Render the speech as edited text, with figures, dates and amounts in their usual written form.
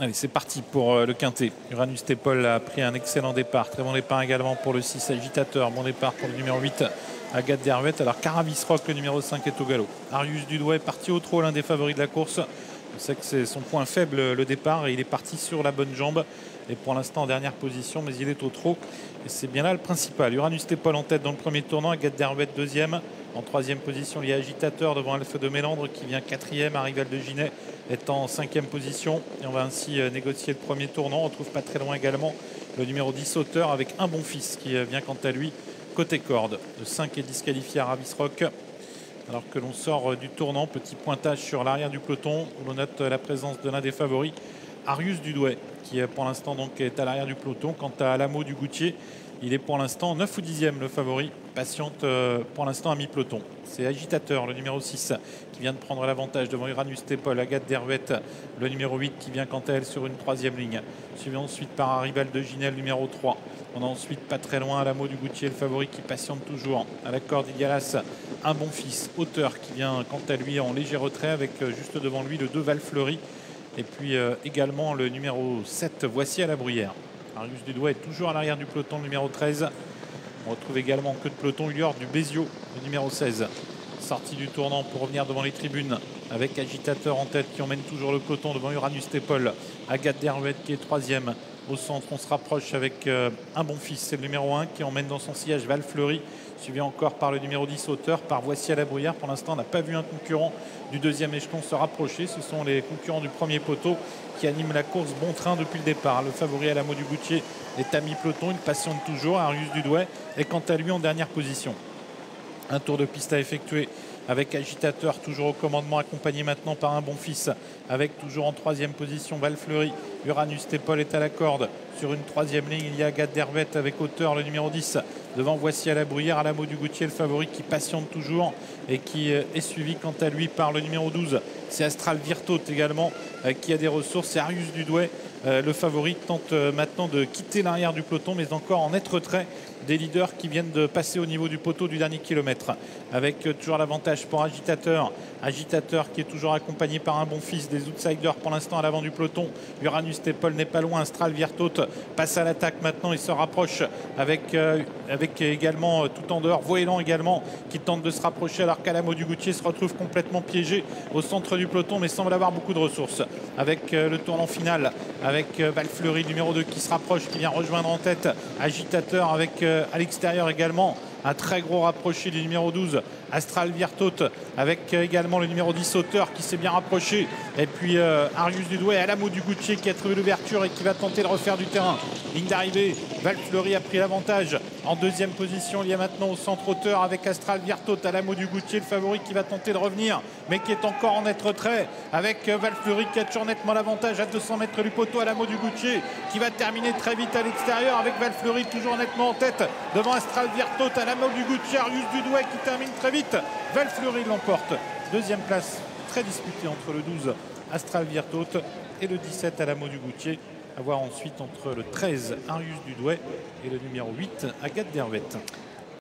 Allez, c'est parti pour le quintet. Uranus Tepol a pris un excellent départ. Très bon départ également pour le 6 Agitateur. Bon départ pour le numéro 8, Agathe Dervette. Alors Caravis Rock, le numéro 5, est au galop. Arius Dudouet, parti au trot, l'un des favoris de la course. On sait que c'est son point faible, le départ, et il est parti sur la bonne jambe. Et pour l'instant en dernière position, mais il est au trot. Et c'est bien là le principal. Uranus Tepol en tête dans le premier tournant. Agathe Dervette deuxième. En troisième position, il y a Agitateur devant Alpha de Mélandre qui vient quatrième. Arrival de Ginet est en cinquième position. Et on va ainsi négocier le premier tournant. On retrouve pas très loin également le numéro 10 Auteur avec un bon fils qui vient quant à lui côté corde. Le 5 est disqualifié à Ravis Rock. Alors que l'on sort du tournant, petit pointage sur l'arrière du peloton où l'on note la présence de l'un des favoris, Arius Dudouet, qui pour l'instant donc est à l'arrière du peloton. Quant à Alamo du Goutier, il est pour l'instant 9 ou 10e le favori, patiente pour l'instant à mi-peloton. C'est Agitateur, le numéro 6, qui vient de prendre l'avantage devant Uranus Tepol. Agathe Dervette, le numéro 8, qui vient quant à elle sur une troisième ligne. Suivi ensuite par Arrival de Ginel, numéro 3. On a ensuite pas très loin Alamo du Goutier, le favori qui patiente toujours. À la corde, il y a là un bon fils, Auteur, qui vient quant à lui en léger retrait avec juste devant lui le 2 Valfleury. Et puis également le numéro 7, Voici à la Bruyère. Arius Dudouet est toujours à l'arrière du peloton, le numéro 13. On retrouve également que de peloton Ulior du Béziot, le numéro 16. Sortie du tournant pour revenir devant les tribunes avec Agitateur en tête qui emmène toujours le peloton devant Uranus Tepol. Agathe Dervette qui est troisième. Au centre, on se rapproche avec un bon fils, c'est le numéro 1 qui emmène dans son sillage Valfleury, suivi encore par le numéro 10 Auteur, par Voici à la Bruyère. Pour l'instant, on n'a pas vu un concurrent du deuxième échelon se rapprocher. Ce sont les concurrents du premier poteau qui animent la course bon train depuis le départ. Le favori Alamo du Goutier est à mi-peloton, il patiente toujours. Arius Dudouet est quant à lui en dernière position. Un tour de piste à effectuer avec Agitateur toujours au commandement, accompagné maintenant par un bon fils, avec toujours en troisième position Valfleury. Uranus Tepol est à la corde. Sur une troisième ligne, il y a Agathe Dervette avec Auteur, le numéro 10. Devant, Voici à la Bruyère, Alamo du Goutier, le favori qui patiente toujours et qui est suivi quant à lui par le numéro 12. C'est Astral Virtaute également qui a des ressources. C'est Arius Dudouet, le favori, tente maintenant de quitter l'arrière du peloton, mais encore en net retrait des leaders qui viennent de passer au niveau du poteau du dernier kilomètre. Avec toujours l'avantage pour Agitateur. Agitateur qui est toujours accompagné par un bon fils, des outsiders pour l'instant à l'avant du peloton. Uranus Tepol n'est pas loin. Astral Virtaute passe à l'attaque maintenant. Il se rapproche avec également tout en dehors Voélan également qui tente de se rapprocher alors qu'Alamo du Goutier se retrouve complètement piégé au centre du peloton mais semble avoir beaucoup de ressources. Avec le tournant final avec Valfleury numéro 2 qui se rapproche, qui vient rejoindre en tête Agitateur avec à l'extérieur également un très gros rapproché du numéro 12 Astral Virtaute avec également le numéro 10 Auteur qui s'est bien rapproché et puis Arius Dudouet, Alamo du Goutier qui a trouvé l'ouverture et qui va tenter de refaire du terrain. Ligne d'arrivée, Valfleury a pris l'avantage en deuxième position. Il y a maintenant au centre Auteur avec Astral Virtaute, Alamo du Goutier, le favori qui va tenter de revenir mais qui est encore en net retrait avec Valfleury qui a toujours nettement l'avantage à 200 mètres du poteau. Alamo du Goutier qui va terminer très vite à l'extérieur avec Valfleury toujours nettement en tête devant Astral Virtaute, Alamo du Goutier, Arius Dudouet qui termine très vite. Valfleury l'emporte. Deuxième place très disputée entre le 12 Astral Virtaute et le 17 Alamo du Goutier. À voir ensuite entre le 13 Arius Dudouet et le numéro 8 Agathe Dervette.